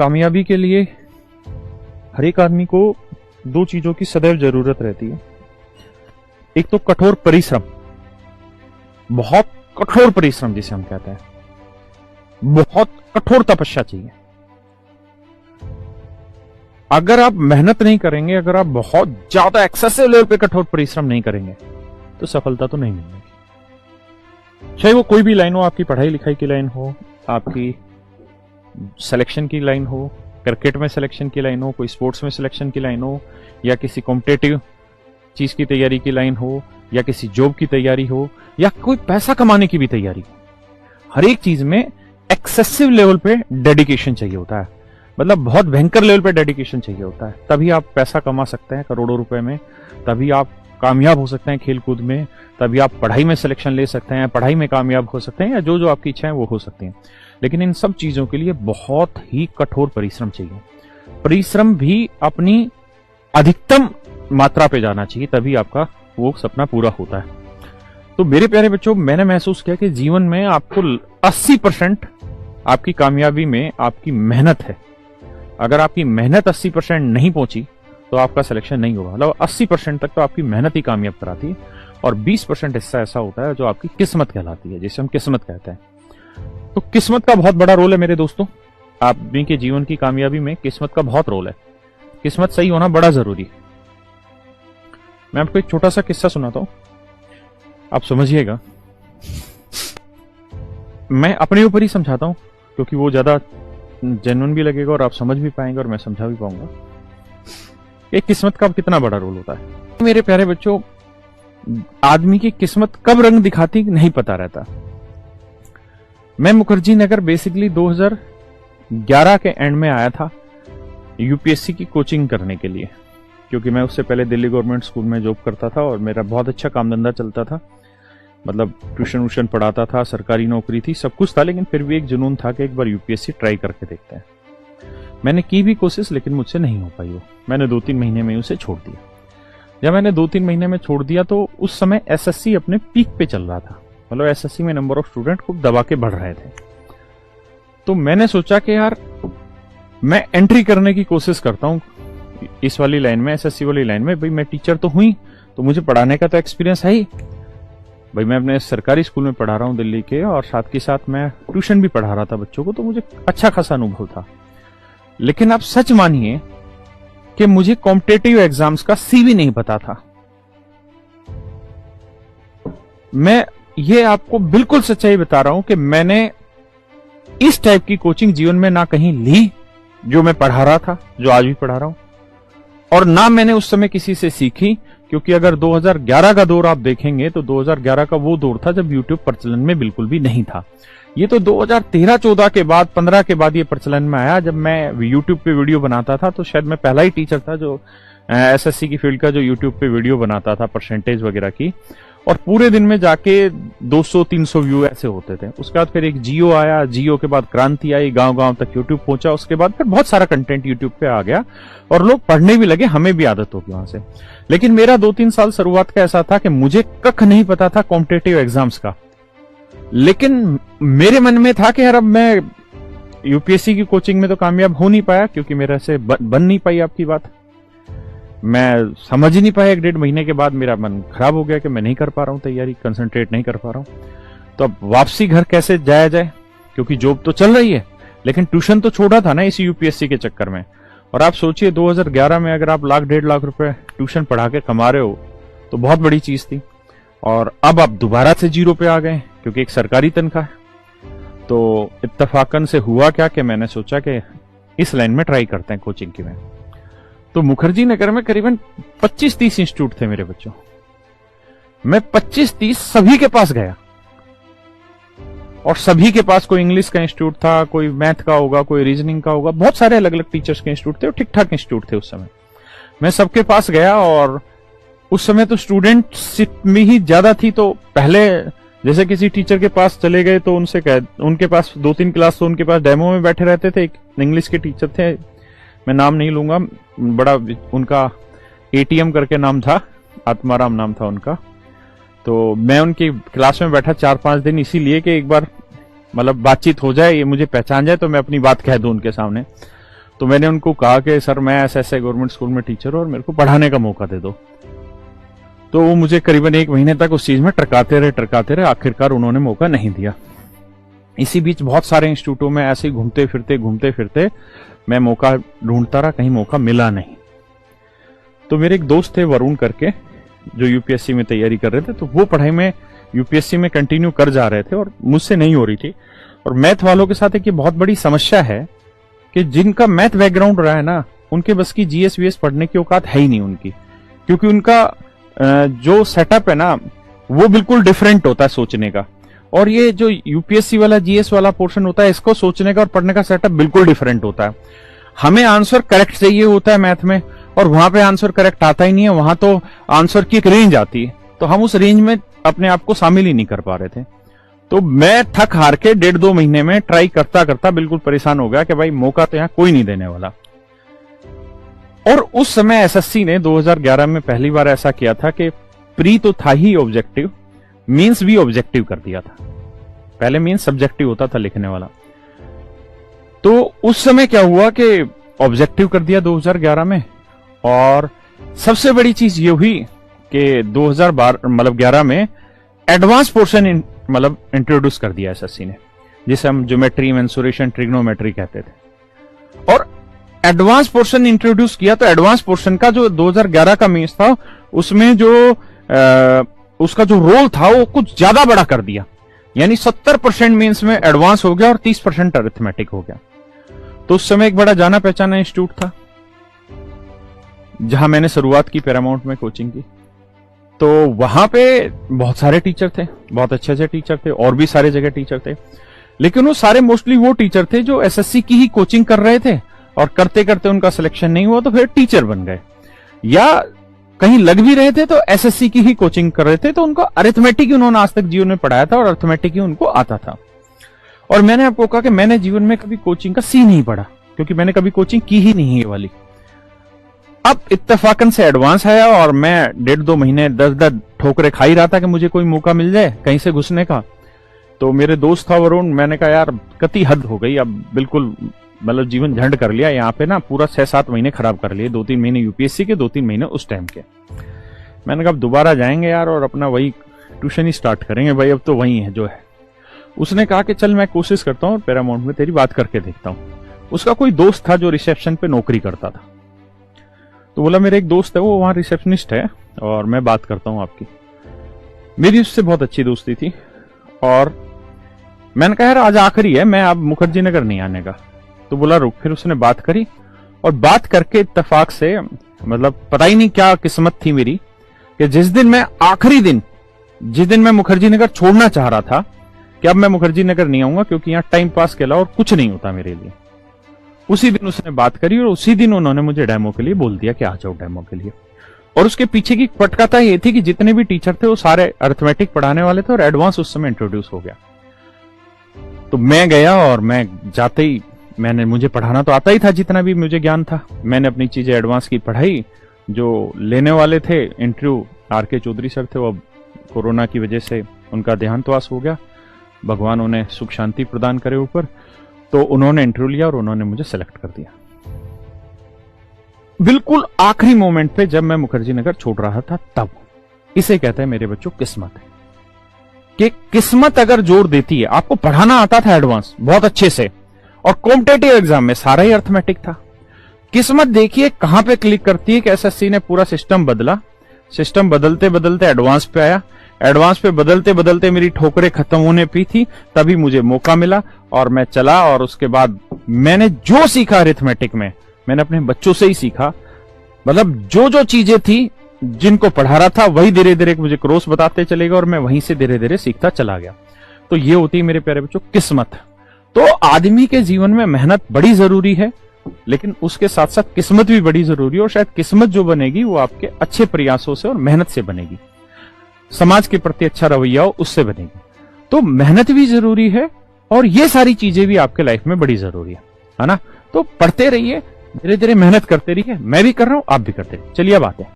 कामयाबी के लिए हर एक आदमी को दो चीजों की सदैव जरूरत रहती है। एक तो कठोर परिश्रम, बहुत कठोर परिश्रम जिसे हम कहते हैं, बहुत कठोर तपस्या चाहिए। अगर आप मेहनत नहीं करेंगे, अगर आप बहुत ज्यादा एक्सेसिव लेवल पे कठोर परिश्रम नहीं करेंगे तो सफलता तो नहीं मिलेगी। चाहे वो कोई भी लाइन हो, आपकी पढ़ाई लिखाई की लाइन हो, आपकी सिलेक्शन की लाइन हो, क्रिकेट में सिलेक्शन की लाइन हो, कोई स्पोर्ट्स में सिलेक्शन की लाइन हो, या किसी कॉम्पिटेटिव चीज की तैयारी की लाइन हो, या किसी जॉब की तैयारी हो, या कोई पैसा कमाने की भी तैयारी हो। हर एक चीज में एक्सेसिव लेवल पे डेडिकेशन चाहिए होता है, मतलब बहुत भयंकर लेवल पे डेडिकेशन चाहिए होता है। तभी आप पैसा कमा सकते हैं करोड़ों रुपए में, तभी आप कामयाब हो सकते हैं खेल कूद में, तभी आप पढ़ाई में सिलेक्शन ले सकते हैं, पढ़ाई में कामयाब हो सकते हैं, या जो जो आपकी इच्छाएं वो हो सकती हैं। लेकिन इन सब चीजों के लिए बहुत ही कठोर परिश्रम चाहिए। परिश्रम भी अपनी अधिकतम मात्रा पे जाना चाहिए, तभी आपका वो सपना पूरा होता है। तो मेरे प्यारे बच्चों, मैंने महसूस किया कि जीवन में आपको 80% आपकी कामयाबी में आपकी मेहनत है। अगर आपकी मेहनत 80% नहीं पहुंची तो आपका सिलेक्शन नहीं होगा। मतलब 80% तक तो आपकी मेहनत ही कामयाब कराती है, और 20% हिस्सा ऐसा होता है जो आपकी किस्मत कहलाती है, जिसे हम किस्मत कहते हैं। तो किस्मत का बहुत बड़ा रोल है मेरे दोस्तों। आदमी के जीवन की कामयाबी में किस्मत का बहुत रोल है। किस्मत सही होना बड़ा जरूरी है। मैं आपको एक छोटा सा किस्सा सुनाता हूं, आप समझिएगा। मैं अपने ऊपर ही समझाता हूं क्योंकि वो ज्यादा जेन्युइन भी लगेगा और आप समझ भी पाएंगे और मैं समझा भी पाऊंगा एक किस्मत का कितना बड़ा रोल होता है। मेरे प्यारे बच्चों, आदमी की किस्मत कब रंग दिखाती नहीं पता रहता। मैं मुखर्जी नगर बेसिकली 2011 के एंड में आया था यूपीएससी की कोचिंग करने के लिए, क्योंकि मैं उससे पहले दिल्ली गवर्नमेंट स्कूल में जॉब करता था और मेरा बहुत अच्छा काम धंधा चलता था। मतलब ट्यूशन व्यूशन पढ़ाता था, सरकारी नौकरी थी, सब कुछ था, लेकिन फिर भी एक जुनून था कि एक बार यूपीएससी ट्राई करके देखते हैं। मैंने की भी कोशिश, लेकिन मुझसे नहीं हो पाई वो। मैंने 2-3 महीने में उसे छोड़ दिया। जब मैंने 2-3 महीने में छोड़ दिया तो उस समय एसएससी अपने पीक पे चल रहा था। मतलब एसएससी में नंबर ऑफ स्टूडेंट खूब दबा के बढ़ रहे थे। तो मैंने सोचा कि यार मैं एंट्री करने की कोशिश करता हूं इस वाली लाइन में, एसएससी वाली लाइन में। भाई मैं टीचर तो हुई, तो मुझे पढ़ाने का तो एक्सपीरियंस है ही। भाई मैं अपने सरकारी स्कूल में पढ़ा रहा हूं दिल्ली के, और साथ के साथ मैं ट्यूशन भी पढ़ा रहा था बच्चों को, तो मुझे अच्छा खासा अनुभव था। लेकिन आप सच मानिए कि मुझे कॉम्पिटेटिव एग्जाम्स का सीवी नहीं पता था। मैं ये आपको बिल्कुल सच्चाई बता रहा हूं कि मैंने इस टाइप की कोचिंग जीवन में ना कहीं ली जो मैं पढ़ा रहा था, जो आज भी पढ़ा रहा हूं, और ना मैंने उस समय किसी से सीखी। क्योंकि अगर 2011 का दौर आप देखेंगे तो 2011 का वो दौर था जब यूट्यूब प्रचलन में बिल्कुल भी नहीं था। ये तो 2013-14 के बाद, 15 के बाद ये प्रचलन में आया। जब मैं यूट्यूब पे वीडियो बनाता था तो शायद मैं पहला ही टीचर था जो एसएससी की फील्ड का जो यूट्यूब पे वीडियो बनाता था परसेंटेज वगैरह की, और पूरे दिन में जाके 200-300 व्यू ऐसे होते थे। उसके बाद फिर एक जियो आया, जियो के बाद क्रांति आई, गांव-गांव तक यूट्यूब पहुंचा। उसके बाद फिर बहुत सारा कंटेंट यूट्यूब पे आ गया और लोग पढ़ने भी लगे, हमें भी आदत होगी वहां से। लेकिन मेरा 2-3 साल शुरुआत का ऐसा था कि मुझे कख नहीं पता था कॉम्पिटेटिव एग्जाम्स का। लेकिन मेरे मन में था कि यार अब मैं यूपीएससी की कोचिंग में तो कामयाब हो नहीं पाया, क्योंकि मेरे से बन नहीं पाई आपकी बात। मैं समझ ही नहीं पाया। 1-1.5 महीने के बाद मेरा मन खराब हो गया कि मैं नहीं कर पा रहा हूं तैयारी, कंसंट्रेट नहीं कर पा रहा हूं। तो अब वापसी घर कैसे जाया जाए, क्योंकि जॉब तो चल रही है, लेकिन ट्यूशन तो छोड़ा था ना इसी यूपीएससी के चक्कर में। और आप सोचिए 2011 में अगर आप 1-1.5 लाख रुपए ट्यूशन पढ़ा के कमा रहे हो तो बहुत बड़ी चीज थी। और अब आप दोबारा से जीरो पे आ गए, क्योंकि एक सरकारी तनख्वाह है। तो इत्तेफाकन से हुआ क्या कि मैंने सोचा कि इस लाइन में ट्राई करते हैं कोचिंग की में। तो मुखर्जी नगर में करीबन 25-30 इंस्टीट्यूट थे मेरे बच्चों। मैं 25-30 सभी के पास गया, और सभी के पास कोई इंग्लिश का इंस्टीट्यूट था, कोई मैथ का होगा, कोई रीजनिंग का होगा, बहुत सारे अलग अलग टीचर्स के इंस्टीट्यूट थे और ठीक ठाक इंस्टीट्यूट थे उस समय। मैं सबके पास गया, और उस समय तो स्टूडेंटशिप में ही ज्यादा थी। तो पहले जैसे किसी टीचर के पास चले गए तो उनके पास 2-3 क्लास तो उनके पास डेमो में बैठे रहते थे। एक इंग्लिश के टीचर थे, मैं नाम नहीं लूंगा, बड़ा उनका एटीएम करके नाम था, आत्माराम नाम था उनका। तो मैं उनकी क्लास में बैठा 4-5 दिन, इसीलिए कि एक बार मतलब बातचीत हो जाए, ये मुझे पहचान जाए तो मैं अपनी बात कह दूं उनके सामने। तो मैंने उनको कहा कि सर मैं ऐसे ऐसे गवर्नमेंट स्कूल में टीचर हूं और मेरे को पढ़ाने का मौका दे दो। तो वो मुझे करीबन 1 महीने तक उस चीज में टरकाते रहे, आखिरकार उन्होंने मौका नहीं दिया। इसी बीच बहुत सारे इंस्टीट्यूटों में ऐसे ही घूमते फिरते मैं मौका ढूंढता रहा, कहीं मौका मिला नहीं। तो मेरे एक दोस्त थे वरुण करके, जो यूपीएससी में तैयारी कर रहे थे, तो वो पढ़ाई में यूपीएससी में कंटिन्यू कर जा रहे थे और मुझसे नहीं हो रही थी। और मैथ वालों के साथ एक ये बहुत बड़ी समस्या है कि जिनका मैथ बैकग्राउंड रहा है ना, उनके बस की जीएस वीएस पढ़ने की औकात है ही नहीं उनकी, क्योंकि उनका जो सेटअप है ना वो बिल्कुल डिफरेंट होता है सोचने का। और ये जो यूपीएससी वाला जीएस वाला पोर्शन होता है, इसको सोचने का और पढ़ने का सेटअप बिल्कुल डिफरेंट होता है। हमें आंसर करेक्ट चाहिए होता है मैथ में, और वहां पे आंसर करेक्ट आता ही नहीं है, वहां तो आंसर की एक रेंज आती है, तो हम उस रेंज में अपने आप को शामिल ही नहीं कर पा रहे थे। तो मैं थक हार के 1.5-2 महीने में ट्राई करता करता बिल्कुल परेशान हो गया कि भाई मौका तो यहां कोई नहीं देने वाला। और उस समय एसएससी ने 2011 में पहली बार ऐसा किया था कि प्री तो था ही ऑब्जेक्टिव, मींस भी ऑब्जेक्टिव कर दिया था। पहले मींस सब्जेक्टिव होता था लिखने वाला, तो उस समय क्या हुआ कि ऑब्जेक्टिव कर दिया 2011 में। और सबसे बड़ी चीज ये हुई कि 2011 में एडवांस पोर्शन मतलब इंट्रोड्यूस कर दिया एसएससी ने, जिसे हम ज्योमेट्री, मेंसुरेशन, ट्रिग्नोमेट्री कहते थे। और एडवांस पोर्शन इंट्रोड्यूस किया तो एडवांस पोर्शन का जो 2011 का मीन्स था, उसमें जो उसका जो रोल था वो कुछ ज्यादा बड़ा कर दिया। यानी 70% मीन्स में एडवांस हो गया और 30% अरिथमेटिक हो गया। तो उस समय एक बड़ा जाना पहचाना इंस्टीट्यूट था जहां मैंने शुरुआत की पैरामाउंट में कोचिंग की। तो वहां पे बहुत सारे टीचर थे, बहुत अच्छे अच्छे टीचर थे, और भी सारे जगह टीचर थे, लेकिन वो सारे मोस्टली वो टीचर थे जो एसएससी की ही कोचिंग कर रहे थे, और करते करते उनका सिलेक्शन नहीं हुआ तो फिर टीचर बन गए, या कहीं लग भी रहे थे तो एसएससी की ही कोचिंग कर रहे थे। तो उनको अरिथमेटिक ही उन्होंने आज तक जीवन में पढ़ाया था और अरिथमेटिक ही उनको आता था। और मैंने आपको कहा कि मैंने जीवन में कभी कोचिंग का सी नहीं पढ़ा, क्योंकि मैंने कभी कोचिंग की ही नहीं है वाली। अब इत्तेफाकन से एडवांस आया और मैं 1.5-2 महीने 10 ठोकरे खा ही रहा था कि मुझे कोई मौका मिल जाए कहीं से घुसने का। तो मेरे दोस्त था वरुण, मैंने कहा यार कति हद हो गई, अब बिल्कुल मतलब जीवन झंड कर लिया यहाँ पे ना, पूरा 6-7 महीने खराब कर लिए, 2-3 महीने यूपीएससी के, 2-3 महीने उस टाइम के। मैंने कहा अब दोबारा जाएंगे यार और अपना वही ट्यूशन ही स्टार्ट करेंगे भाई, अब तो वही है जो है। उसने कहा कि चल मैं कोशिश करता हूँ, पैरामाउंट में तेरी बात करके देखता हूँ। उसका कोई दोस्त था जो रिसेप्शन पे नौकरी करता था, तो बोला मेरे एक दोस्त है वो वहां रिसेप्शनिस्ट है और मैं बात करता हूं आपकी। मेरी उससे बहुत अच्छी दोस्ती थी और मैंने कहा यार आज आखिरी है, मैं अब मुखर्जी नगर नहीं आने का। तो बोला रुक। फिर उसने बात करी और बात करके इत्तेफाक से, मतलब पता ही नहीं क्या किस्मत थी मेरी, कि जिस दिन मैं आखिरी दिन, जिस दिन मैं मुखर्जी नगर छोड़ना चाह रहा था कि अब मैं मुखर्जी नगर नहीं आऊंगा क्योंकि यहाँ टाइम पास के अलावा और कुछ नहीं होता मेरे लिए, उसी दिन उसने बात करी और उसी दिन उन्होंने मुझे डेमो के लिए बोल दिया कि आ जाओ डेमो के लिए। और उसके पीछे की पटकथा ये थी कि जितने भी टीचर थे वो सारे अरिथमेटिक पढ़ाने वाले थे और एडवांस उस समय इंट्रोड्यूस हो गया। तो मैं गया और मैं जाते ही मुझे पढ़ाना तो आता ही था जितना भी मुझे ज्ञान था। मैंने अपनी चीजें एडवांस की पढ़ाई। जो लेने वाले थे इंटरव्यू, आर.के. चौधरी सर थे, वो अब कोरोना की वजह से उनका देहांतवास हो गया, भगवान उन्हें सुख शांति प्रदान करे ऊपर। तो उन्होंने इंटरव्यू लिया और उन्होंने मुझे सेलेक्ट कर दिया। बिल्कुल आखिरी मोमेंट पे जब मैं मुखर्जी नगर छोड़ रहा था तब। इसे कहते हैं मेरे बच्चों किस्मत है, कि किस्मत अगर जोर देती है। आपको पढ़ाना आता था एडवांस बहुत अच्छे से और कॉम्पिटेटिव एग्जाम में सारा ही अरिथमेटिक था। किस्मत देखिए कहां पे क्लिक करती है कि एसएससी ने पूरा सिस्टम बदला। सिस्टम बदलते बदलते एडवांस पे आया, एडवांस पे बदलते बदलते मेरी ठोकरें खत्म होने पे थी, तभी मुझे मौका मिला और मैं चला। और उसके बाद मैंने जो सीखा अरिथमेटिक में, मैंने अपने बच्चों से ही सीखा। मतलब जो जो चीजें थी जिनको पढ़ा रहा था वही धीरे धीरे मुझे क्रॉस बताते चलेगा और मैं वहीं से धीरे धीरे सीखता चला गया। तो ये होती है मेरे प्यारे बच्चों किस्मत। तो आदमी के जीवन में मेहनत बड़ी जरूरी है, लेकिन उसके साथ साथ किस्मत भी बड़ी जरूरी है। और शायद किस्मत जो बनेगी वो आपके अच्छे प्रयासों से और मेहनत से बनेगी, समाज के प्रति अच्छा रवैया हो उससे बनेगी। तो मेहनत भी जरूरी है और ये सारी चीजें भी आपके लाइफ में बड़ी जरूरी है ना। तो पढ़ते रहिए, धीरे धीरे मेहनत करते रहिए। मैं भी कर रहा हूं, आप भी करते रहिए। चलिए अब आते हैं